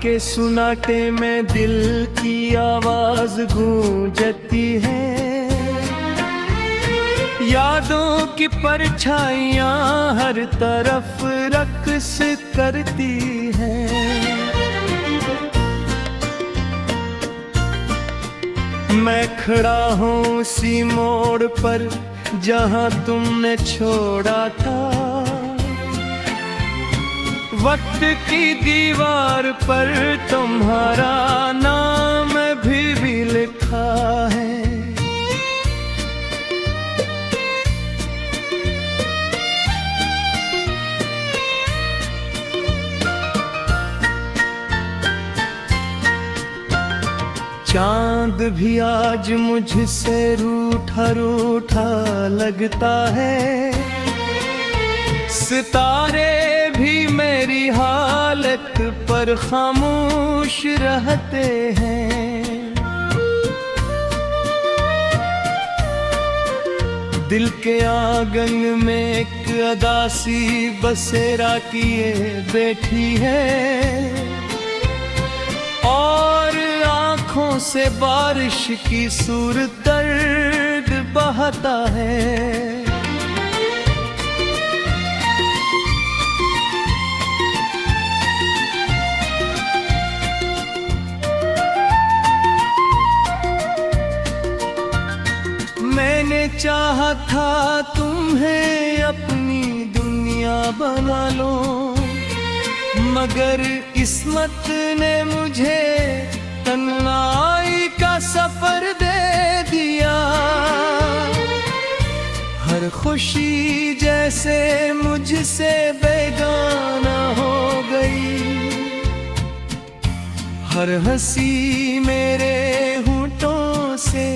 के सुनाटे में दिल की आवाज गूंजती है। यादों की परछाइयां हर तरफ रक्स करती हैं। मैं खड़ा हूँ उसी मोड़ पर जहाँ तुमने छोड़ा था। वक्त की दीवार पर तुम्हारा नाम भी लिखा है। चांद भी आज मुझसे रूठा रूठा लगता है। सितारे भी मेरी हालत पर खामोश रहते हैं। दिल के आंगन में एक अदासी बसेरा किए बैठी है और आँखों से बारिश की सूरत दर्द बहता है। मैंने चाहा था तुम्हें अपनी दुनिया बना लो, मगर किस्मत ने मुझे तन्हाई का सफर दे दिया। हर खुशी जैसे मुझसे बेगाना हो गई। हर हंसी मेरे होठों से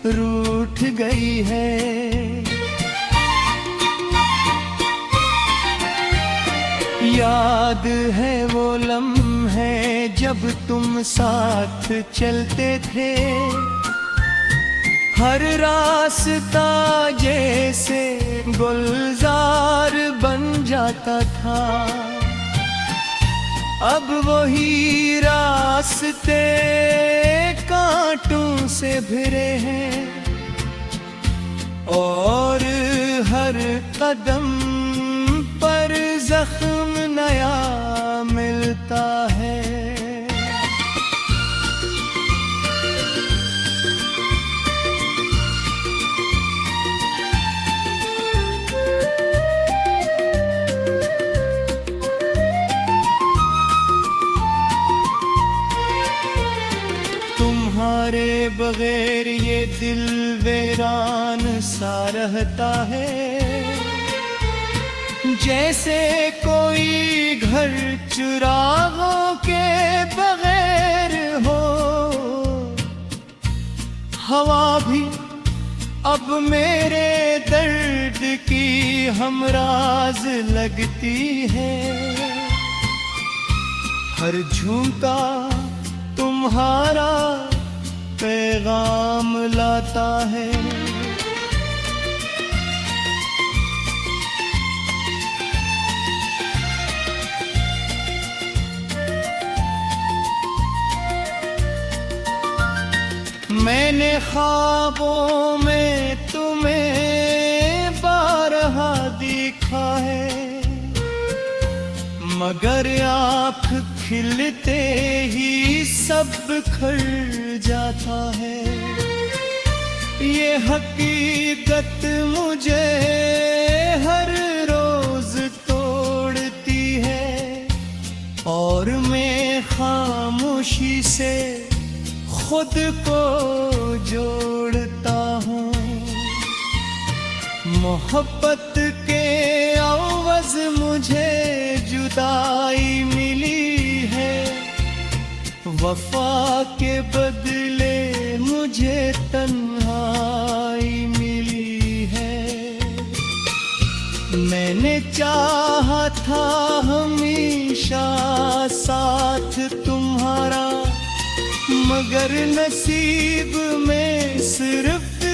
रूठ गई है। याद है वो लम्हे जब तुम साथ चलते थे। हर रास्ता जैसे गुलजार बन जाता था। अब वही रास्ते कांटों से भरे हैं और हर कदम पर जख्म नया मिलता है। तुम्हारे बगैर ये दिल वीरान सा रहता है। जैसे कोई घर चुरागों के बगैर हो। हवा भी अब मेरे दर्द की हमराज लगती है। हर झुमका तुम्हारा पैगाम लाता है। मैंने ख्वाबों में तुम्हें बारहा देखा है, मगर आँख खिलते ही सब बिखर जाता है। ये हकीकत मुझे हर रोज तोड़ती है और मैं खामोशी से खुद को जोड़ता हूँ। मोहब्बत के अवज़ मुझे जुदाई मिली है। वफा के बदले मुझे तन्हाई मिली है। मैंने चाहा था हमेशा साथ तुम्हारा, मगर नसीब में सिर्फ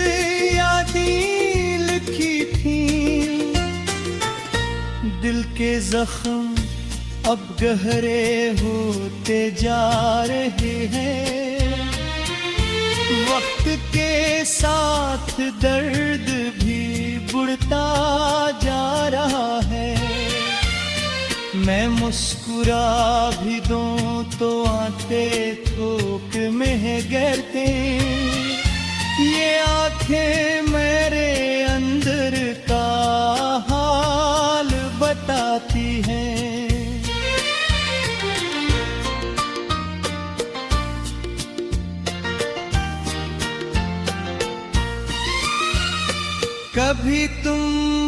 यादें लिखी थी। दिल के जख्म अब गहरे होते जा रहे हैं। वक्त के साथ दर्द भी बढ़ता जा रहा है। मैं मुस्कुरा भी दूं तो आते थोक में गिरते। ये आंखें मेरे अंदर का हाल बताती हैं। कभी तुम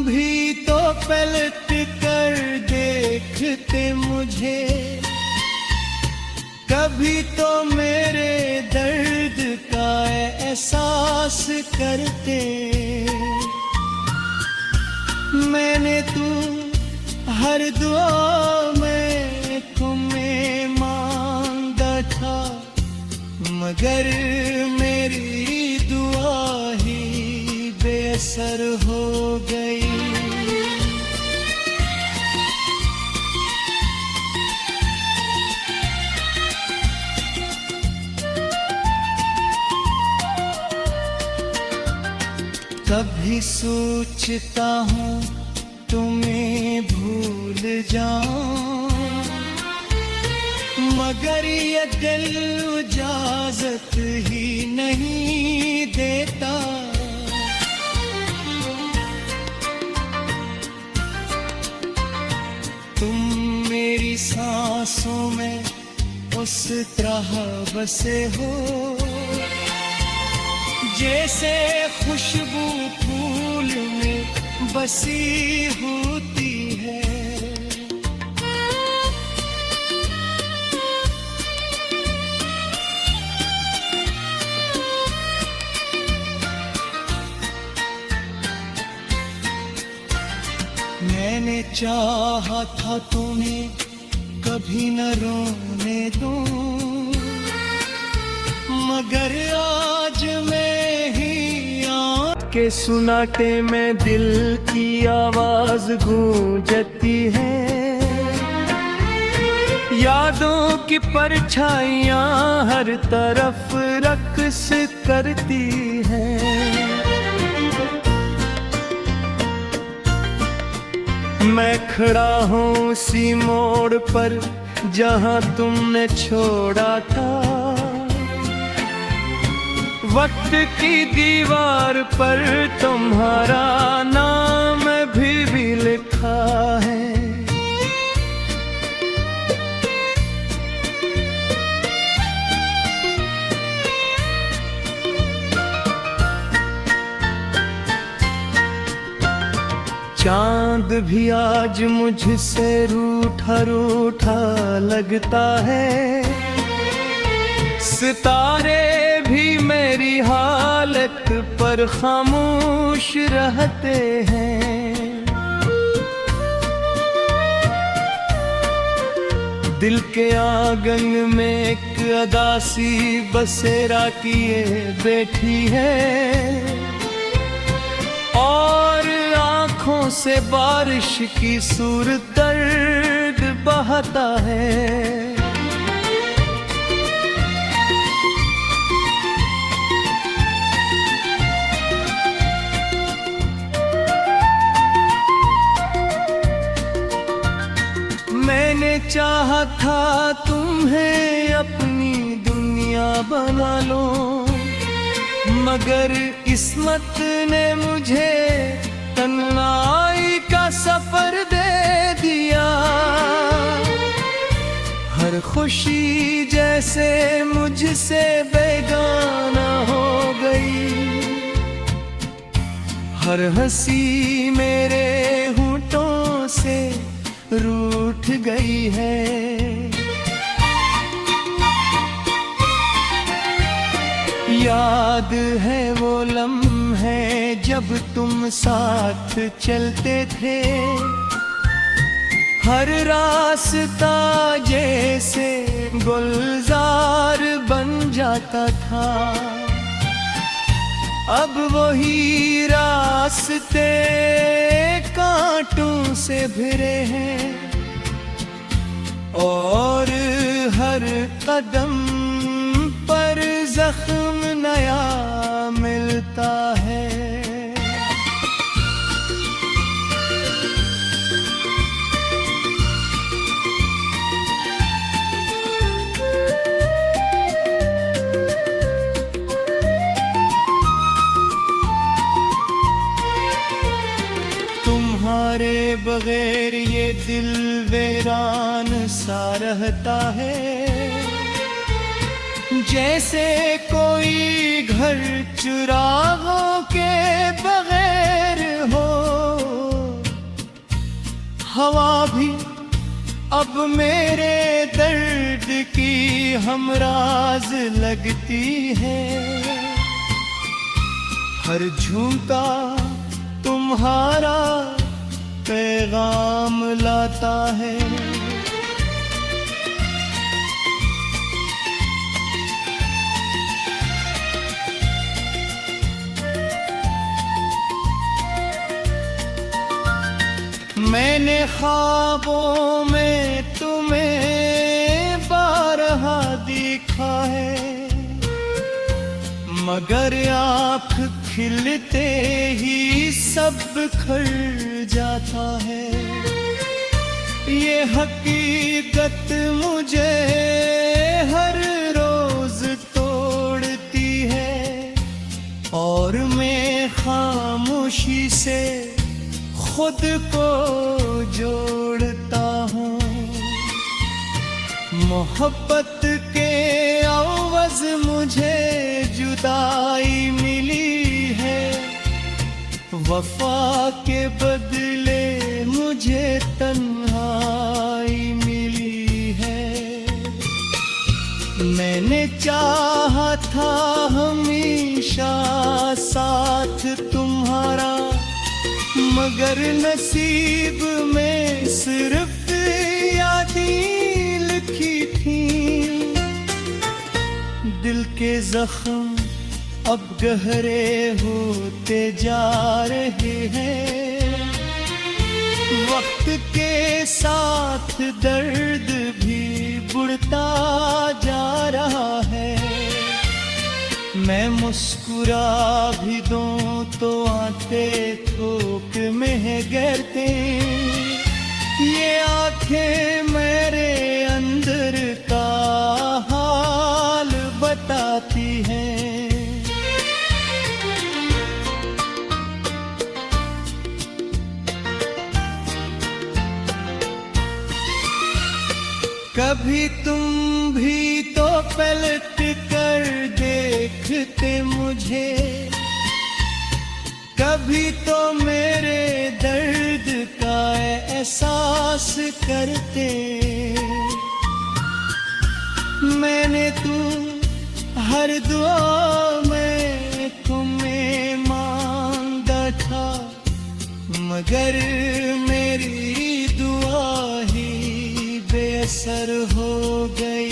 भी तो पलट कर देखते मुझे, कभी तो मेरे दर्द का एहसास करते। मैंने तू हर दुआ में तुम्हें मांगा था, मगर मेरी दुआ ही बेअसर हो गई। कभी सोचता हूँ तुम्हें भूल जाऊं, मगर ये दिल इजाजत ही नहीं देता। तुम मेरी सांसों में उस तरह बसे हो, जैसे खुशबू फूल में बसी होती है। मैंने चाहा था तुम्हें कभी न रोने दूं, मगर आज मैं ही के सुनाटे में दिल की आवाज गूंजती है। यादों की परछाइयां हर तरफ रक्स करती हैं। मैं खड़ा हूँ उसी मोड़ पर जहाँ तुमने छोड़ा था। वक्त की दीवार पर तुम्हारा नाम भी लिखा है। चांद भी आज मुझसे रूठा रूठा लगता है। सितारे भी मेरी हालत पर खामोश रहते हैं। दिल के आंगन में एक अदासी बसेरा किए बैठी है, और आँखों से बारिश की सूरत दर्द बहता है। मैंने चाहा था तुम्हें अपनी दुनिया बना लो, मगर किस्मत ने मुझे तन्हाई का सफर दे दिया। हर खुशी जैसे मुझसे बेगाना हो गई, हर हंसी मेरे होठों से रूठ गई है। याद है वो लम्हे जब तुम साथ चलते थे, हर रास्ता जैसे गुलजार बन जाता था। अब वही रास्ते कांटों से भरे हैं, और हर कदम पर जख्म नया मिलता है। तुम्हारे बगैर ये दिल वीरान सा रहता है, जैसे कोई घर चिरागों के बगैर हो। हवा भी अब मेरे दर्द की हमराज लगती है। हर झुमका तुम्हारा पैगाम लाता है। मैंने ख्वाबों में तुम्हें बारहा देखा है, मगर आँख खिलते ही सब बिखर जाता है। ये हकीकत मुझे हर रोज तोड़ती है, और मैं खामोशी से खुद को जोड़ता हूँ। मोहब्बत के अवज़ मुझे जुदाई मिली है, वफा के बदले मुझे तन्हाई मिली है। मैंने चाहा था हमेशा साथ तुम्हारा, मगर नसीब में सिर्फ यादें लिखी थी। दिल के जख्म अब गहरे होते जा रहे हैं, वक्त के साथ दर्द भी बढ़ता जा रहा है। मैं मुस्कुरा भी दूं तो आते थोक में गिरते, ये आंखें मेरे अंदर का हाल बताती हैं। कभी तुम भी तो पलट कर देखते मुझे, कभी तो मेरे दर्द का एहसास करते। मैंने हर दुआ में तुम्हें मांगा था, मगर मेरी दुआ ही बेअसर हो गई।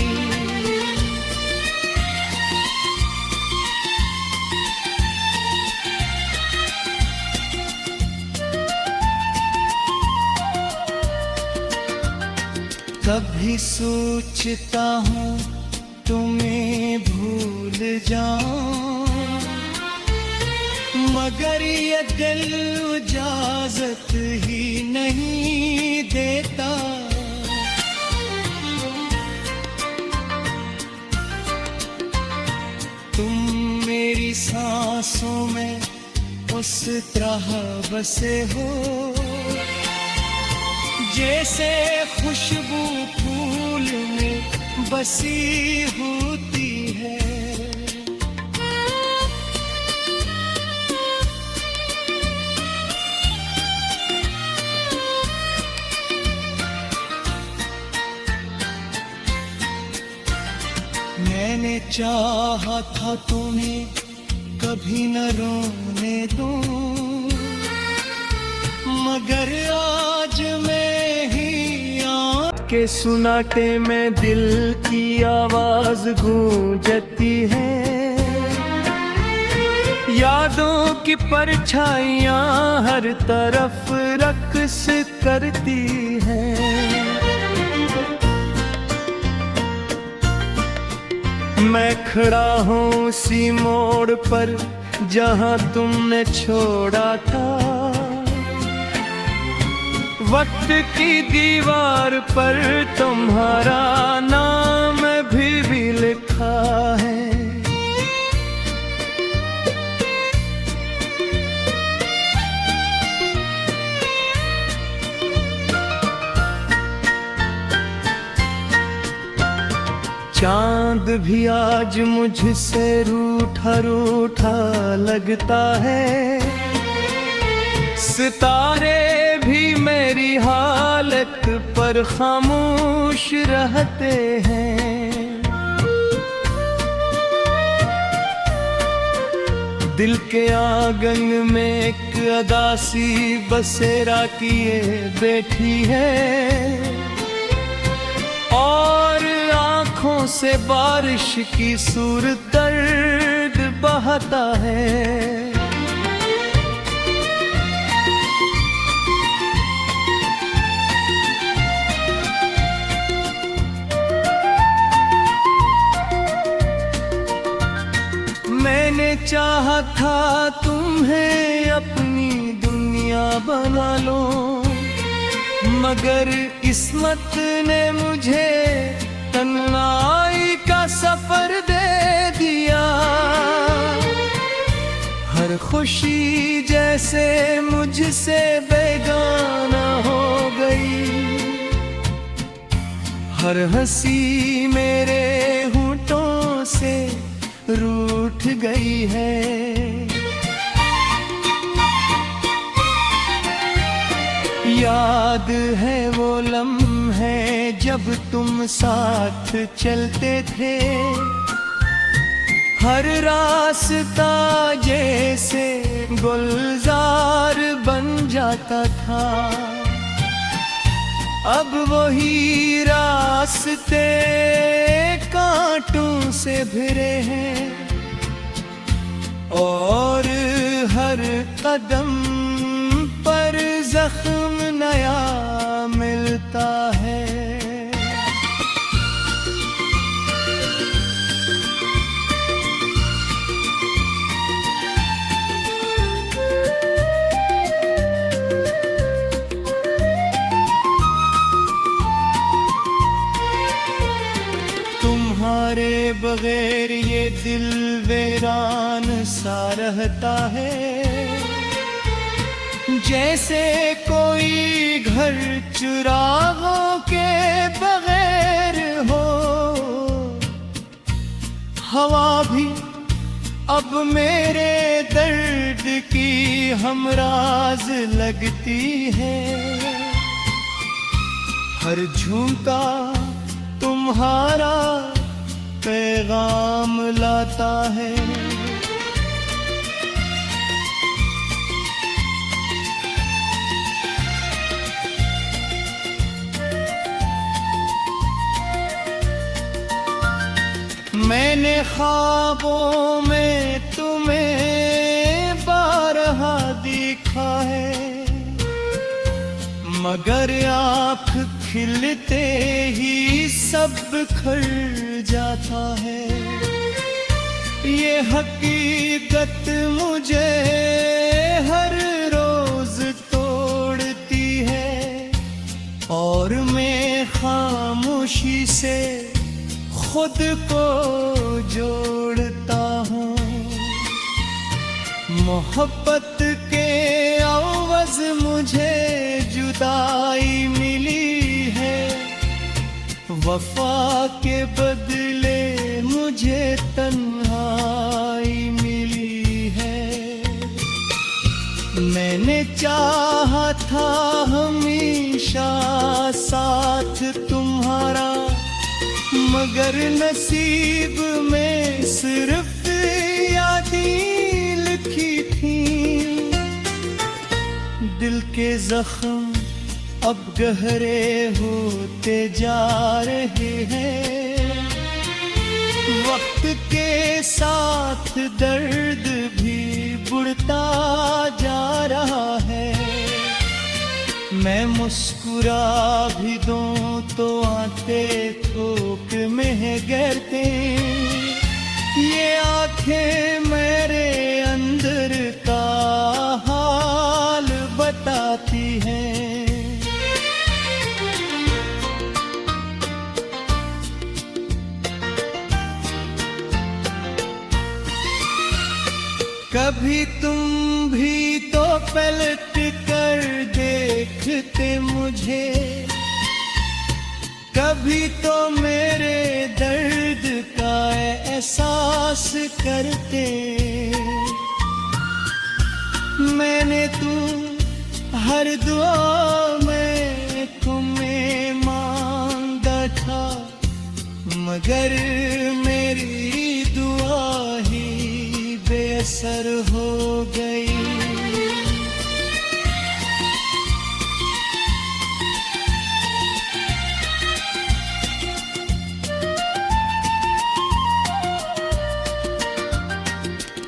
कभी सोचता हूँ तुम्हें भूल जाऊं, मगर ये दिल इजाजत ही नहीं देता। तुम मेरी सांसों में उस तरह बसे हो, जैसे खुशबू फूल में बसी होती है। मैंने चाहा था तुम्हें कभी न रोने दूं, मगर आज मैं ही के सुनाटे में दिल की आवाज गूंजती है। यादों की परछाइयां हर तरफ रक्स करती हैं। मैं खड़ा हूँ उसी मोड़ पर जहाँ तुमने छोड़ा था। वक्त की दीवार पर तुम्हारा नाम भी लिखा है। चांद भी आज मुझसे रूठा रूठा लगता है। सितारे भी मेरी हालत पर खामोश रहते हैं। दिल के आंगन में एक अदासी बसेरा किए बैठी है और आँखों से बारिश की सूरत दर्द बहता है। मैंने चाहा था तुम्हें अपनी दुनिया बना लो, मगर किस्मत ने मुझे तन्हाई का सफर दे दिया। हर खुशी जैसे मुझसे बेगाना हो गई, हर हंसी मेरे होठों से रूठ गई है। याद है वो लम्हे जब तुम साथ चलते थे, हर रास्ता जैसे गुलजार बन जाता था। अब वही रास्ते कांटों से भरे हैं और हर कदम पर जख्म नया मिलता है। तुम्हारे बगैर ये दिल वीरान सा रहता है, जैसे कोई घर चिरागों के बगैर हो। हवा भी अब मेरे दर्द की हमराज लगती है। हर झुमका तुम्हारा पैगाम लाता है। मैंने ख्वाबों में तुम्हें बारहा देखा है, मगर आँख खिलते ही सब बिखर जाता है। ये हकीकत मुझे हर रोज तोड़ती है और मैं खामोशी से खुद को जोड़ता हूँ। मोहब्बत के अवज़ मुझे जुदाई मिली है, वफा के बदले मुझे तन्हाई मिली है। मैंने चाहा था हमेशा साथ तुम्हारा, मगर नसीब में सिर्फ यादें लिखी थी। दिल के जख्म अब गहरे होते जा रहे हैं, वक्त के साथ दर्द भी बढ़ता जा रहा है। मैं मुस्कुरा भी दूं तो आते थोक में गिरते आंखें मेरे अंदर का हाल बताती हैं। कभी तुम भी तो पलट कर देखते मुझे, कभी तो मेरे दर्द का एहसास करते। मैंने हर दुआ में तुम्हें मांगा था, मगर मेरी दुआ ही बेअसर हो गई।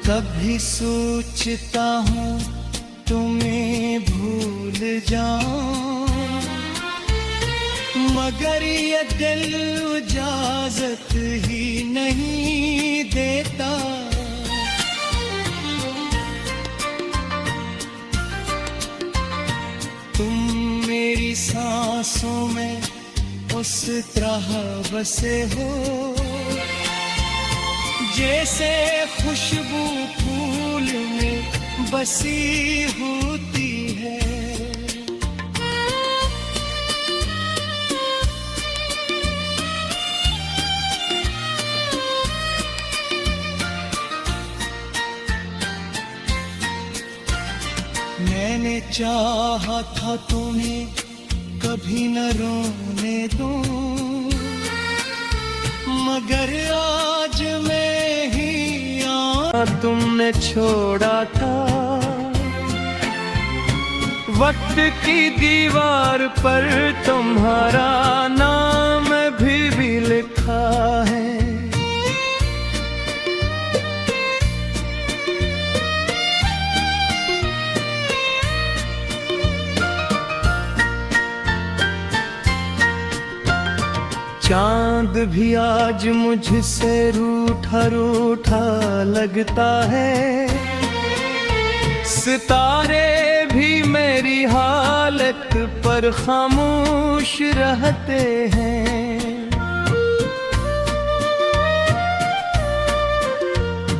कभी सोचता हूँ तुम्हें भूल जाऊं, मगर ये दिल इजाजत ही नहीं देता। तुम मेरी सांसों में उस तरह बसे हो, जैसे खुशबू फूल में बसी होती है। मैंने चाहा था तुम्हें कभी न रोने दूं, मगर आज मैं ही तुमने छोड़ा था। वक्त की दीवार पर तुम्हारा नाम भी लिखा है। चांद भी आज मुझसे रूठा रूठा लगता है, सितारे भी मेरी हालत पर खामोश रहते हैं।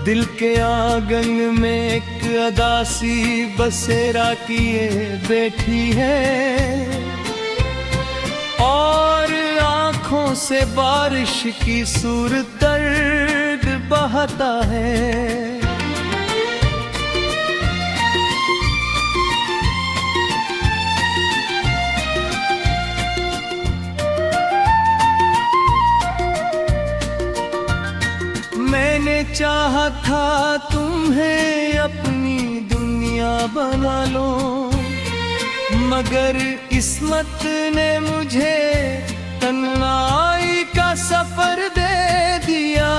दिल के आंगन में एक अदासी बसेरा किए बैठी है, और आँखों से बारिश की सूरत दर्द बहता है। मैंने चाहा था तुम्हें अपनी दुनिया बना लो, मगर किस्मत ने मुझे तन्हाई का सफर दे दिया।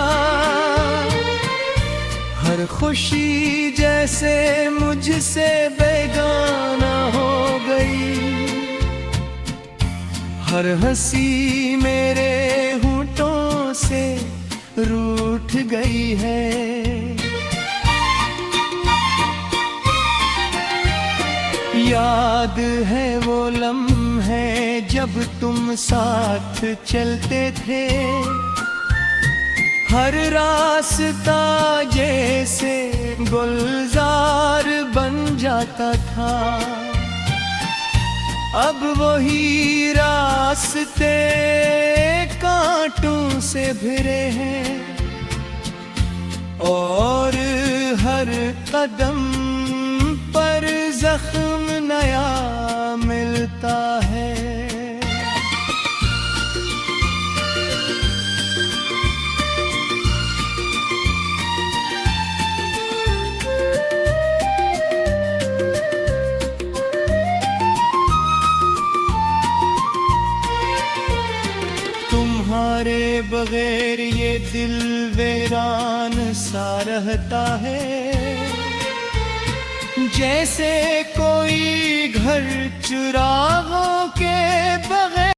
हर खुशी जैसे मुझसे बेगाना हो गई, हर हंसी मेरे होठों से रूठ गई है। याद है वो लम्हे जब तुम साथ चलते थे, हर रास्ता जैसे गुलजार बन जाता था। अब वही रास्ते कांटों से भरे हैं, और हर कदम पर जख्म नया मिलता है। तुम्हारे बगैर ये दिल वीरान सा रहता है, जैसे कोई घर चुरागों के बगैर